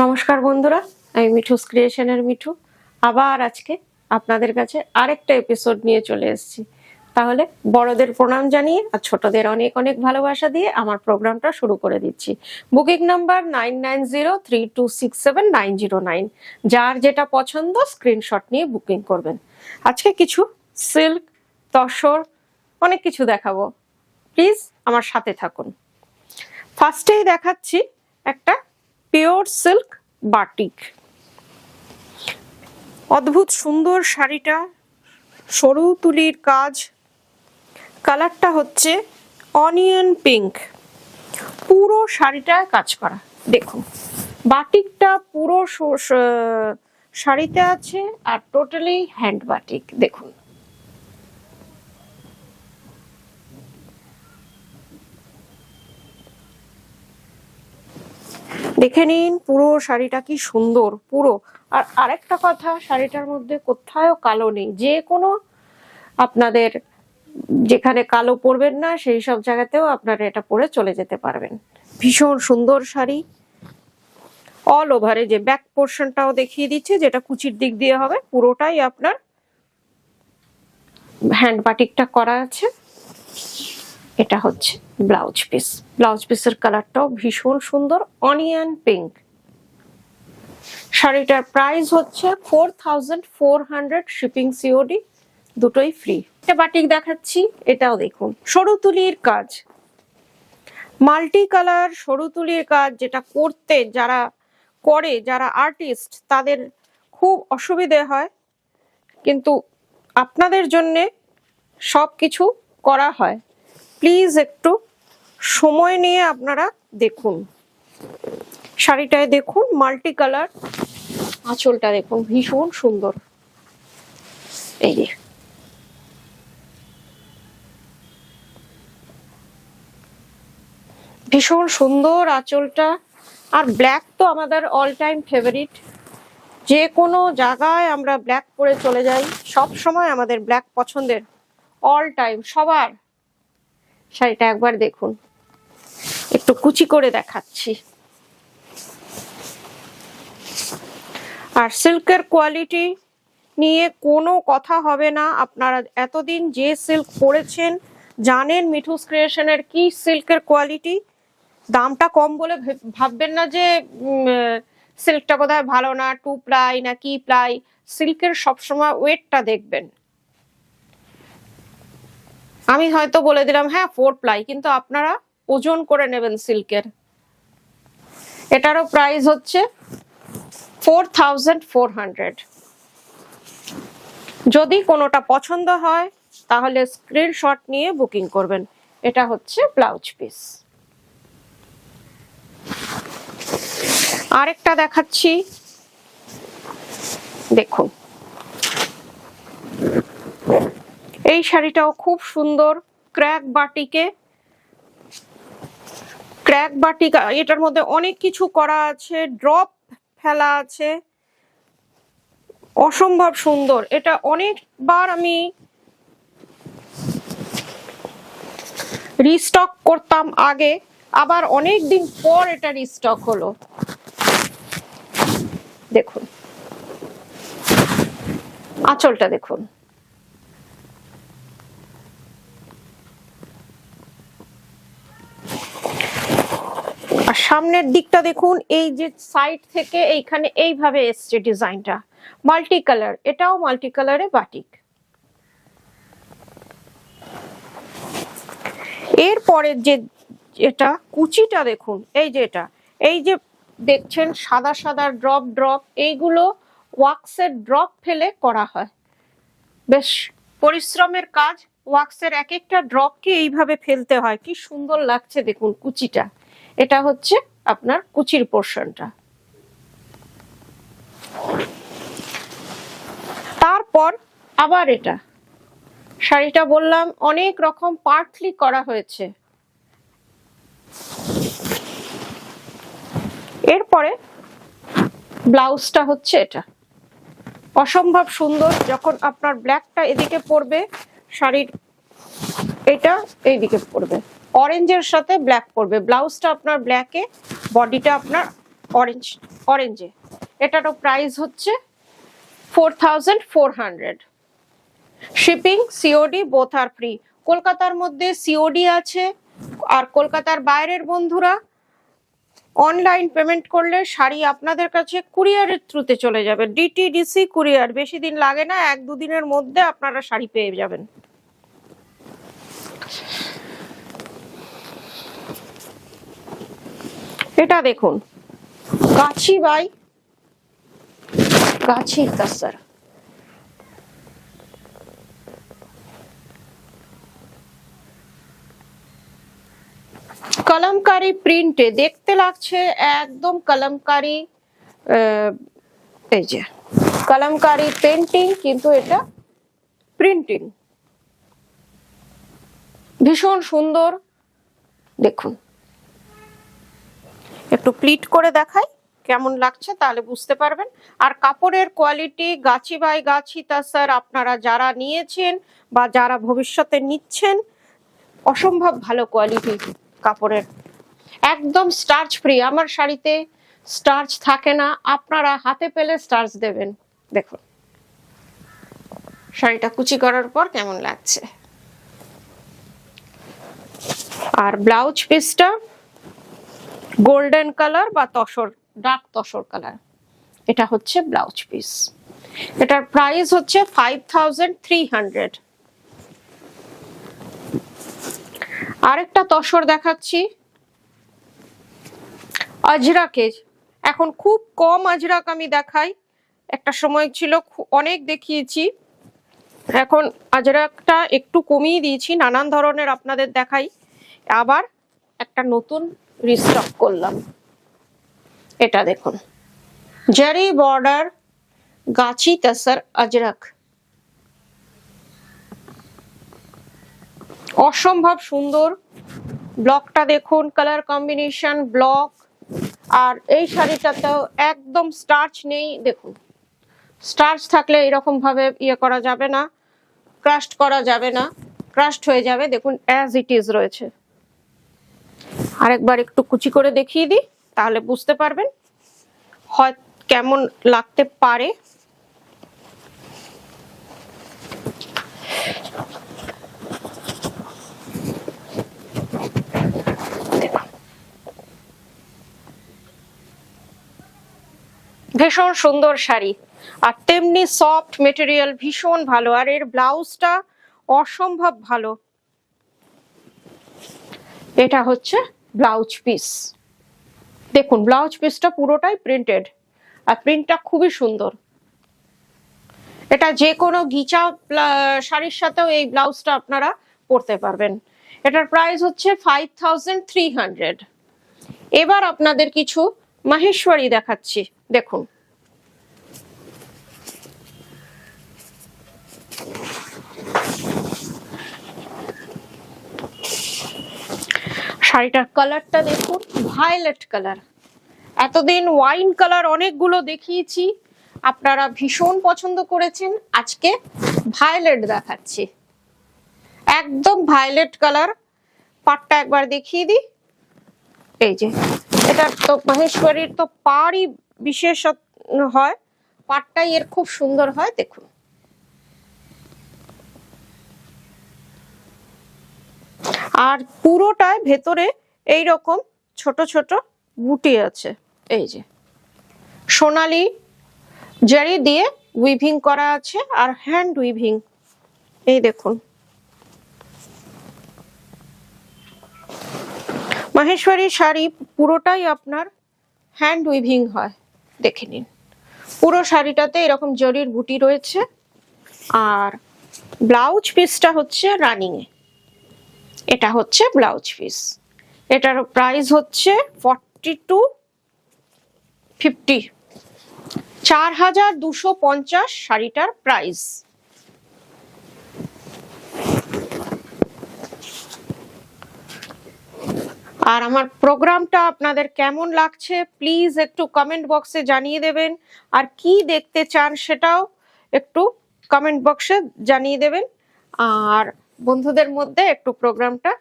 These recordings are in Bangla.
নমস্কার বন্ধুরা, আমি মিঠুস ক্রিয়েশনের মিঠু আবার আজকে আপনাদের কাছে আরেকটা এপিসোড নিয়ে চলে এসেছি। তাহলে বড়দের প্রণাম জানিয়ে আর ছোটদের অনেক অনেক ভালোবাসা দিয়ে আমার প্রোগ্রামটা শুরু করে দিচ্ছি। Booking number 9903267909। যার যেটা পছন্দ স্ক্রিনশট নিয়ে বুকিং করবেন। আজকে কিছু সিল্ক, তসর, অনেক কিছু দেখাবো। প্লিজ আমার সাথে থাকুন। ফার্স্টেই দেখাচ্ছি একটা পিওর সিল্ক বাটিক। অদ্ভুত সুন্দর শাড়িটা, সরু তুলির কাজ, কালারটা হচ্ছে অনিয়ন পিঙ্ক। পুরো শাড়িটায় কাজ করা, দেখুন বাটিকটা পুরো শাড়িতে আছে আর টোটালি হ্যান্ড বাটিক। দেখুন দেখে নিন পুরো শাড়িটা কি সুন্দর পুরো। আর আরেকটা কথা, শাড়িটার মধ্যে কোথাও কালো নেই। যে কোনো আপনাদের যেখানে কালো পরবেন না সেই সব জায়গাতেও আপনারা এটা পরে চলে যেতে পারবেন। ভীষণ সুন্দর শাড়ি। অল ওভারে যে ব্যাক পোর্শনটাও দেখিয়ে দিচ্ছে, যেটা কুচির দিক দিয়ে হবে, পুরোটাই আপনার হ্যান্ড বাটিকটা করা আছে। এটা হচ্ছে ব্লাউজ পিস। ব্লাউজ পিসের কালারটাও ভীষণ সুন্দর, অনিয়ন পিঙ্ক। শাড়িটার প্রাইস হচ্ছে 4400, শিপিং সিওডি, দুটোই ফ্রি। এটা বাটিক দেখাচ্ছি, এটাও দেখুন সরু তুলির কাজ, মাল্টি কালার সরু তুলির কাজ। যেটা করতে যারা আর্টিস্ট তাদের খুব অসুবিধে হয়, কিন্তু আপনাদের জন্য সব কিছু করা হয়। প্লিজ একটু সময় নিয়ে আপনারা দেখুন। শাড়িটায় দেখুন মাল্টি কালার, আঁচলটা দেখুন ভীষণ সুন্দর। এই যে ভীষণ সুন্দর আঁচলটা। আর ব্ল্যাক তো আমাদের অল টাইম ফেভারিট। যে কোনো জায়গায় আমরা ব্ল্যাক পরে চলে যাই, সব সময় আমাদের ব্ল্যাক পছন্দের, অল টাইম সবার। শাড়িটা একবার দেখুন, একটু কুচি করে দেখাচ্ছি। আর সিল্কের কোয়ালিটি নিয়ে কোনো কথা হবে না। আপনারা এতদিন যে সিল্ক পরেছেন জানেন মিঠুস ক্রিয়েশনের কি সিল্কের কোয়ালিটি। দামটা কম বলে ভাববেন না যে সিল্কটা বোধহয় ভালো না, 2 প্লাই না কি প্লাই। সিল্কের সবসময় ওয়েটটা দেখবেন। আমি হয়তো বলে দিলাম হ্যাঁ 4 প্লাই, কিন্তু আপনারা ওজন করে নেবেন সিল্কের। এটারও প্রাইস হচ্ছে 4400। যদি কোনোটা পছন্দ হয় তাহলে স্ক্রিনশট নিয়ে বুকিং করবেন। এটা হচ্ছে ব্লাউজ পিস। আরেকটা দেখাচ্ছি, দেখুন এই শাড়িটাও খুব সুন্দর, ক্র্যাক বাটিকে। ক্র্যাক বাটিক, এটার মধ্যে অনেক কিছু করা আছে, ড্রপ ফেলা আছে, অসম্ভব সুন্দর। এটা অনেকবার আমি রিস্টক করতাম আগে, আবার অনেক দিন পর এটা রিস্টক হলো। দেখুন আঁচলটা দেখুন, আর সামনের দিকটা দেখুন। এই যে সাইড থেকে এইখানে এইভাবে এসছে ডিজাইনটা, মাল্টি কালার। এটাও মাল্টি কালারে বাটিক। এরপরে যে এটা কুচিটা দেখুন, এই যে এই যে দেখছেন সাদা সাদা ড্রপ ড্রপ, এইগুলো ওয়াক্সের ড্রপ ফেলে করা হয়। বেশ পরিশ্রমের কাজ। ওয়াক্সের এক একটা ড্রপকে এইভাবে ফেলতে হয়, কি সুন্দর লাগছে দেখুন কুচিটা। এটা হচ্ছে আপনার কুচির পোর্শনটা। তারপর আবার এটা শাড়িটা বললাম অনেক রকম পার্টলি করা হয়েছে। এরপরে ব্লাউজটা হচ্ছে এটা, অসম্ভব সুন্দর। যখন আপনার ব্ল্যাকটা এদিকে পড়বে, শাড়ির এটা এইদিকে পড়বে, অরেঞ্জের সাথে ব্ল্যাক পড়বে। ব্লাউজটা আপনার ব্ল্যাকে, বডিটা আপনার অরেঞ্জ অরেঞ্জে, এটারও প্রাইস হচ্ছে 4400। শিপিং সিওডি বোথ আর ফ্রি। কলকাতার মধ্যে সিওডি আছে, আর কলকাতার বাইরের বন্ধুরা অনলাইন পেমেন্ট করলে শাড়ি আপনাদের কাছে কুরিয়ারের থ্রুতে চলে যাবে। ডিটিডিসি কুরিয়ার, বেশি দিন লাগে না, 1-2 দিনের মধ্যে আপনারা শাড়ি পেয়ে যাবেন। এটা দেখুন, গাছি বাই গাছির তাসার, কলমকারি প্রিন্টে, দেখতে লাগছে একদম কলমকারি, এই যে কলমকারি পেন্টিং, কিন্তু এটা প্রিন্টিং, ভীষণ সুন্দর। দেখুন, একটু প্লিট করে দেখাই কেমন লাগছে, তাহলে বুঝতে পারবেন। আর কাপড়ের কোয়ালিটি গাছি বাই গাছি তাসার, আপনারা যারা নিয়েছেন বা যারা ভবিষ্যতে নিচ্ছেন, অসম্ভব ভালো কোয়ালিটি কাপড়ের, একদম স্টার্চ ফ্রি। আমার শাড়িতে স্টার্চ থাকে না, আপনারা হাতে পেলে স্টার্চ দেবেন। দেখুন শাড়িটা কুচি করার পর কেমন লাগছে। আর ব্লাউজ পিসটা গোল্ডেন কালার বা তসর, ডার্ক তসর কালার, এটা হচ্ছে ব্লাউজ পিস। এটার প্রাইস হচ্ছে 5300। আরেকটা তসর দেখাচ্ছি আজরাকের। এখন খুব কম আজরাক আমি দেখাই, একটা সময় ছিল অনেক দেখিয়েছি, এখন আজরাকটা একটু কমিয়ে দিয়েছি, নানান ধরনের আপনাদের দেখাই, আবার একটা নতুন রিস্টক করলাম। এটা দেখুন, জারি বর্ডার গাছি তাসার আজরাক, অসম্ভব সুন্দর। ব্লকটা দেখুন, কালার কম্বিনেশন ব্লক। আর এই শাড়িটাতেও একদম স্টার্চ নেই, দেখুন স্টার্চ থাকলে এরকম ভাবে ইয়ে করা যাবে না, ক্রাস্ট করা যাবে না, ক্রাস্ট হয়ে যাবে। দেখুন অ্যাজ ইট ইজ রয়েছে। আরেকবার একটু কুচি করে দেখিয়ে দিই, তাহলে বুঝতে পারবেন হয় কেমন লাগতে পারে। ভীষণ সুন্দর শাড়ি, আর তেমনি সফট মেটেরিয়াল, ভীষণ ভালো। আর এর ব্লাউজটা অসম্ভব ভালো। এটা হচ্ছে ব্লাউজ পিস, দেখুন ব্লাউজ পিসটা পুরোটাই প্রিন্টেড, আর প্রিন্টটা খুবই সুন্দর। এটা যে কোনো গিচা শাড়ির সাথেও এই ব্লাউজটা আপনারা পরতে পারবেন। এটার প্রাইস হচ্ছে 5300। এবার আপনাদের কিছু মাহেশ্বরী দেখাচ্ছি, দেখুন শাড়িটার কালারটা দেখুন, ভায়োলেট কালার। এতদিন ওয়াইন কালার অনেকগুলো দেখিয়েছি, আপনারা ভীষণ পছন্দ করেছেন, আজকে ভায়োলেট দেখাচ্ছি, একদম ভায়োলেট কালার। পাটটা একবার দেখিয়ে দিই, এই যে এটা তো মাহেশ্বরীর তো পাড়ই বিশেষ হয়, পাটটাই এর খুব সুন্দর হয়। দেখুন আর পুরোটায় ভেতরে এই রকম ছোট ছোট বুটি আছে, এই যে সোনালি জারি দিয়ে উইভিং করা আছে, আর হ্যান্ড উইভিং, এই দেখুন। মাহেশ্বরী শাড়ি পুরোটাই আপনার হ্যান্ড উইভিং হয়, দেখে নিন। পুরো শাড়িটাতে এরকম জরির বুটি রয়েছে, আর ব্লাউজ পিসটা হচ্ছে রানিং এ, এটা হচ্ছে ব্লাউজ পিস। এটার প্রাইস হচ্ছে 4250, 4250 শাড়িটার প্রাইস। আর আমার প্রোগ্রামটা আপনাদের কেমন লাগছে প্লিজ একটু কমেন্ট বক্সে জানিয়ে দেবেন, আর কি দেখতে চান সেটাও একটু কমেন্ট বক্সে জানিয়ে দেবেন, আর বন্ধুদের মধ্যে একটু প্রোগ্রামটা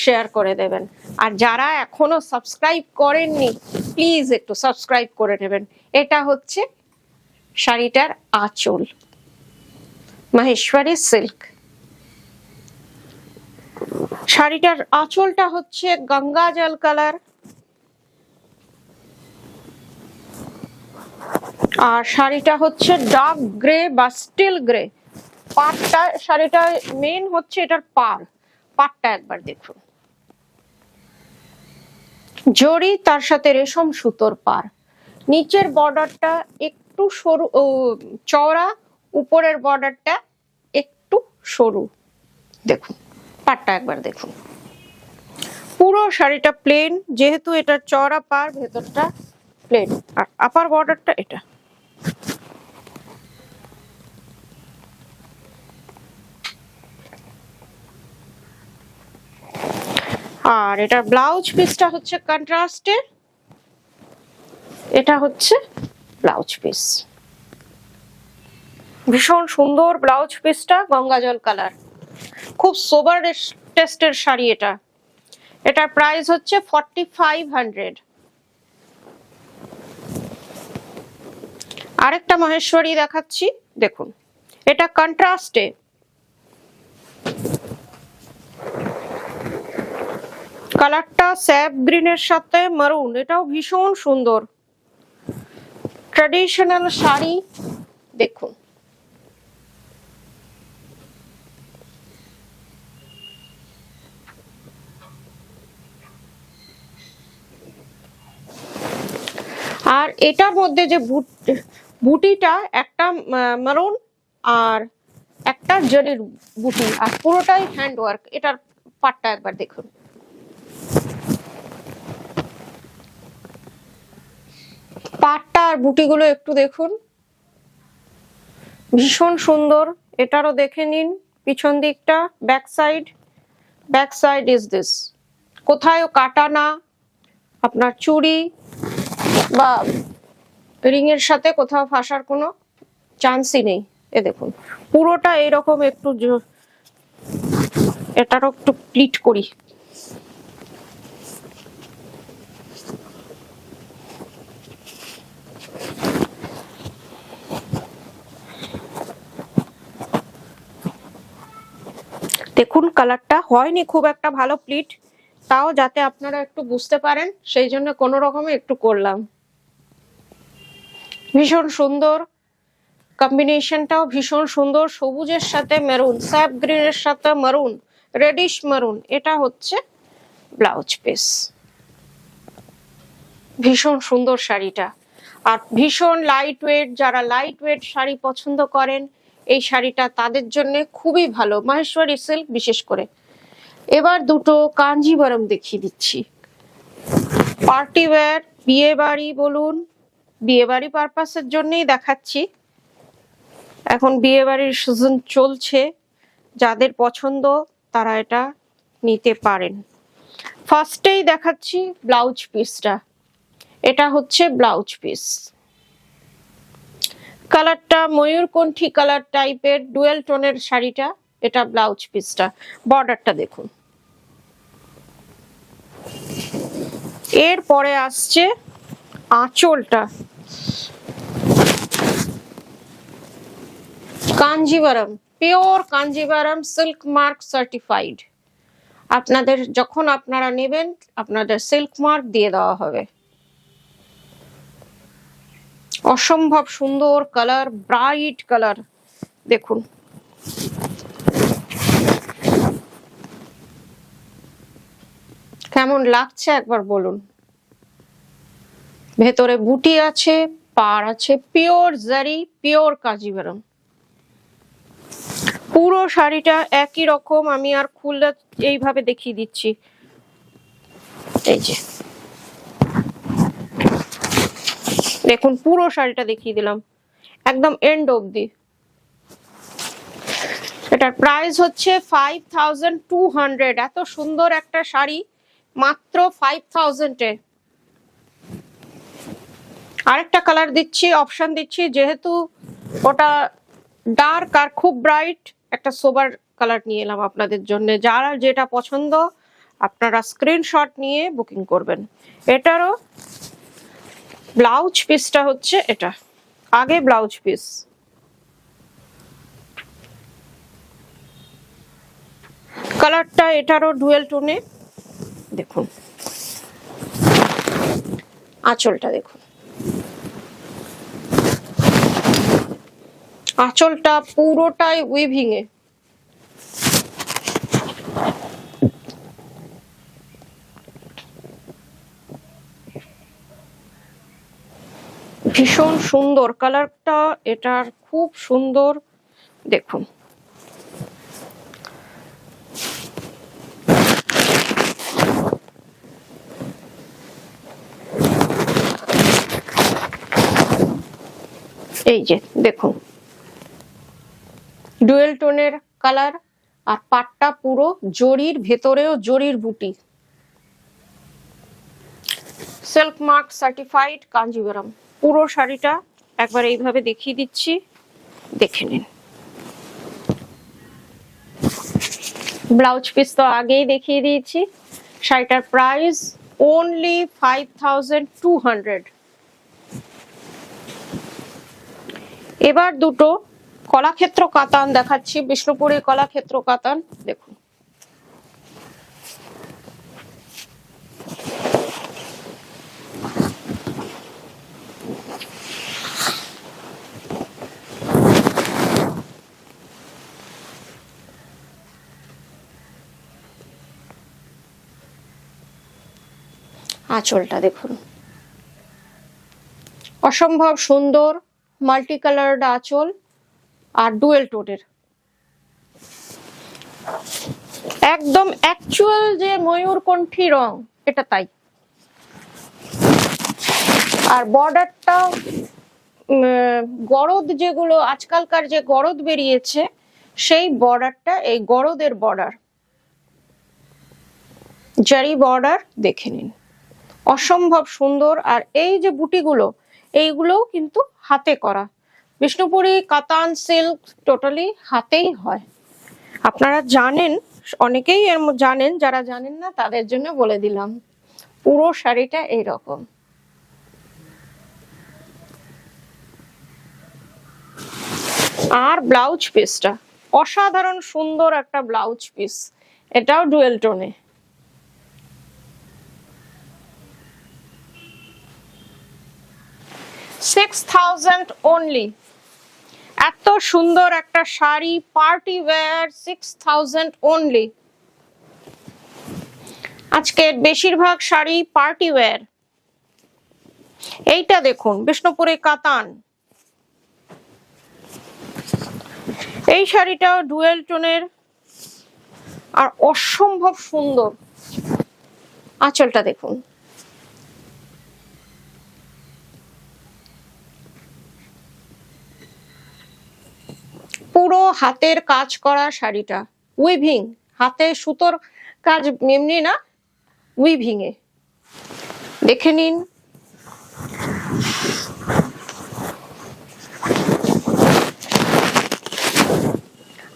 শেয়ার করে দেবেন। আর যারা এখনো সাবস্ক্রাইব করেননি প্লিজ একটু সাবস্ক্রাইব করে নেবেন। এটা হচ্ছে শাড়িটার আঁচল, মাহেশ্বরী সিল্ক। শাড়িটার আঁচলটা হচ্ছে গঙ্গা জল কালার, আর শাড়িটা হচ্ছে ডার্ক গ্রে বা স্টিল গ্রে। পাড়টা, শাড়িটা মেন হচ্ছে এটার পাড়টা একবার দেখুন, জরি তার সাথে রেশম সুতোর পাড়। নিচের বর্ডারটা একটু সরু চওড়া, উপরের বর্ডারটা একটু সরু। দেখুন পাড়টা একবার দেখুন। পুরো শাড়িটা প্লেন, যেহেতু এটা চওড়া পাড়, ভেতরটা প্লেন, আর আপার বর্ডারটা এটা। আর এটা ব্লাউজ পিসটা হচ্ছে কন্ট্রাস্টে, এটা হচ্ছে ব্লাউজ পিস। ভীষণ সুন্দর ব্লাউজ পিসটা, গঙ্গা জল কালার, খুব সোবার টেস্টের শাড়ি এটা। এটার প্রাইস হচ্ছে 4500। আরেকটা মহেশ্বরী দেখাচ্ছি, দেখুন এটা কন্ট্রাস্টে, কালারটা স্যাপ গ্রিনের সাথে মারুন, এটাও ভীষণ সুন্দর ট্র্যাডিশনাল শাড়ি। দেখুন আর এটার মধ্যে যে বুটিটা, একটা মারুন আর একটা জরির বুটি, আর পুরোটাই হ্যান্ড ওয়ার্ক। এটার পাটটা একবার দেখুন, পাটটা আর বুটিগুলো একটু দেখুন, ভীষণ সুন্দর। এটারও দেখে নিন পিছন দিকটা, ব্যাক সাইড ইজ দিস, কোথায়ও কাটা না, আপনার চুড়ি বা রিং এর সাথে কোথাও ফাঁসার কোনো চান্সই নেই। এ দেখুন পুরোটা এরকম একটু, এটারও একটু প্লিট করি। দেখুন কালারটা হয়নি খুব একটা ভালো প্লিট, তাও যাতে আপনারা একটু বুঝতে পারেন সেই জন্য কোনো রকমে একটু করলাম। ভীষণ সুন্দর কম্বিনেশনটাও, ভীষণ সুন্দর, সবুজের সাথে মেরুন, স্যাপ গ্রিনের সাথে মারুন, রেডিশ মারুন। এটা হচ্ছে ব্লাউজ পিস। ভীষণ সুন্দর শাড়িটা, আর ভীষণ লাইট ওয়েট, যারা লাইট ওয়েট শাড়ি পছন্দ করেন এই শাড়িটা তাদের জন্য খুবই ভালো, মাহেশ্বরী সিল্ক বিশেষ করে। এবার দুটো কাঞ্জিভারম দেখিয়ে দিচ্ছি, পার্টি ওয়্যার, বিয়ে বাড়ি বলুন, বিয়ে বাড়ি পারপাসের জন্যই দেখাচ্ছি। এখন বিয়ে বাড়ির সিজন চলছে, যাদের পছন্দ তারা এটা নিতে পারেন। ফার্স্টেই দেখাচ্ছি ব্লাউজ পিসটা, এটা হচ্ছে ব্লাউজ পিস। কালারটা ময়ূরকণ্ঠী কালার টাইপের ডুয়েল টোনের শাড়িটা, এটা ব্লাউজ পিসটা। বর্ডারটা দেখুন। এরপরে আসছে আঁচলটা, Kanjivaram, pure Kanjivaram, silk mark certified. আপনাদের যখন আপনারা নেবেন আপনাদের সিল্ক মার্ক দিয়ে দেওয়া হবে। অসম্ভব সুন্দর কালার, ব্রাইট কালার, দেখুন কেমন লাগছে একবার বলুন। ভেতরে বুটি আছে, পাড় আছে, পিওর জারি, পিওর কাঞ্জিভারম। পুরো শাড়িটা একই রকম, আমি আর খুলে এইভাবে দেখিয়ে দিচ্ছি। এই যে দেখুন পুরো শাড়িটা দেখিয়ে দিলাম একদম এন্ড অবধি। এটার প্রাইস হচ্ছে 5200। এত সুন্দর একটা শাড়ি মাত্র 5000-এ। আরেকটা কালার দিচ্ছি, অপশন দিচ্ছি, যেহেতু ওটা ডার্ক আর খুব ব্রাইট, একটা সোবার কালার নিয়ে এলাম আপনাদের জন্য। যারা যেটা পছন্দ আপনারা স্ক্রিনশট নিয়ে বুকিং করবেন। এটারও ব্লাউজ পিসটা হচ্ছে এটা, আগে ব্লাউজ পিস। কালারটা এটারও ডুয়েল টোনে। দেখুন আঁচলটা দেখুন, আঁচলটা পুরোটাই উইভিং এ। ভীষণ সুন্দর কালারটা এটার, খুব সুন্দর। দেখুন এই যে দেখুন ডুয়েল টোনের কালার, আর পাটটা পুরো জরির, ভেতরেও জরির বুটি। Silk mark certified Kanjivaram. পুরো শাড়িটা একবার এইভাবে দেখিয়ে দিচ্ছি, দেখে নিন। ব্লাউজ পিস তো আগেই দেখিয়ে দিয়েছি। শাড়িটার প্রাইস অনলি 5200। এবার দুটো কলাক্ষেত্র কাতান দেখাচ্ছি, বিষ্ণুপুরে কলাক্ষেত্র কাতান। দেখুন আঁচলটা দেখুন, অসম্ভব সুন্দর মাল্টি কালারড আঁচল আর ডুয়েল টোনের। একদম অ্যাকচুয়াল যে ময়ূরকণ্ঠী রং, এটা তাই। আর বর্ডারটা গরদ, যেগুলো আজকালকার যে গরদ বেরিয়েছে সেই বর্ডারটা, এই গরদের বর্ডার, জারি বর্ডার দেখে নিন, অসম্ভব সুন্দর। আর এই যে বুটিগুলো, এইগুলোও কিন্তু হাতে করা। বিষ্ণুপুরি কাতান সিল্ক টোটালি হাতেই হয়। আপনারা জানেন, অনেকেই জানেন, যারা জানেন না তাদের জন্য বলে দিলাম। পুরো শাড়িটা এইরকম। আর ব্লাউজ পিসটা অসাধারণ সুন্দর একটা ব্লাউজ পিস, এটাও ডুয়েল টোনে। $6000 অনলি। এত সুন্দর একটা শাড়ি পার্টি ওয়্যার, 6000 অনলি। আজকে বেশিরভাগ শাড়ি পার্টি ওয়্যার। এইটা দেখুন বিষ্ণুপুরে কাতান, এই শাড়িটাও ডুয়েল টোনের আর অসম্ভব সুন্দর। আঁচলটা দেখুন, পুরো হাতের কাজ করা শাড়িটা, উইভিং, হাতে সুতোর কাজ, এমনি না, উইভিং এ। দেখে নিন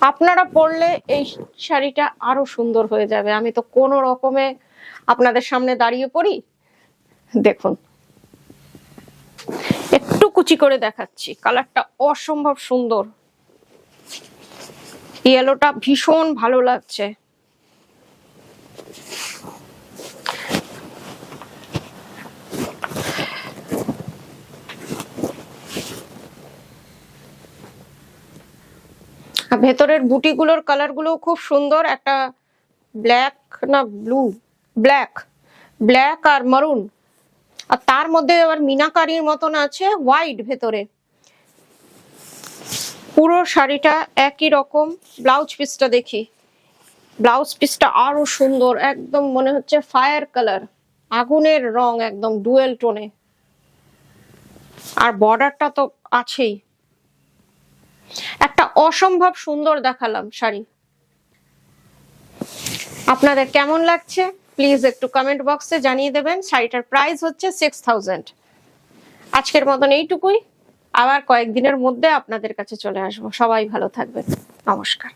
আপনারা পরলে এই শাড়িটা আরো সুন্দর হয়ে যাবে। আমি তো কোনো রকমে আপনাদের সামনে দাঁড়িয়ে পড়ি। দেখুন একটু কুচি করে দেখাচ্ছি, কালারটা অসম্ভব সুন্দর, ইয়েলোটা ভীষণ ভালো লাগছে। ভেতরের বুটিগুলোর কালারগুলো খুব সুন্দর, একটা ব্ল্যাক না ব্লু, ব্ল্যাক, ব্ল্যাক আর মারুন, আর তার মধ্যে আবার মিনাকারির মতন আছে হোয়াইট ভেতরে। পুরো শাড়িটা একই রকম। ব্লাউজ পিসটা দেখি, ব্লাউজ পিসটা আরো সুন্দর, একদম মনে হচ্ছে ফায়ার কালার, আগুনের রং, একদম ডুয়েল টোনে। আর বর্ডারটা তো আছেই। একটা অসম্ভব সুন্দর দেখালাম শাড়ি, আপনাদের কেমন লাগছে প্লিজ একটু কমেন্ট বক্সে জানিয়ে দেবেন। শাড়িটার প্রাইস হচ্ছে 6000। আজকের মতন এইটুকুই, আবার কয়েকদিনের মধ্যে আপনাদের কাছে চলে আসবো। সবাই ভালো থাকবেন, নমস্কার।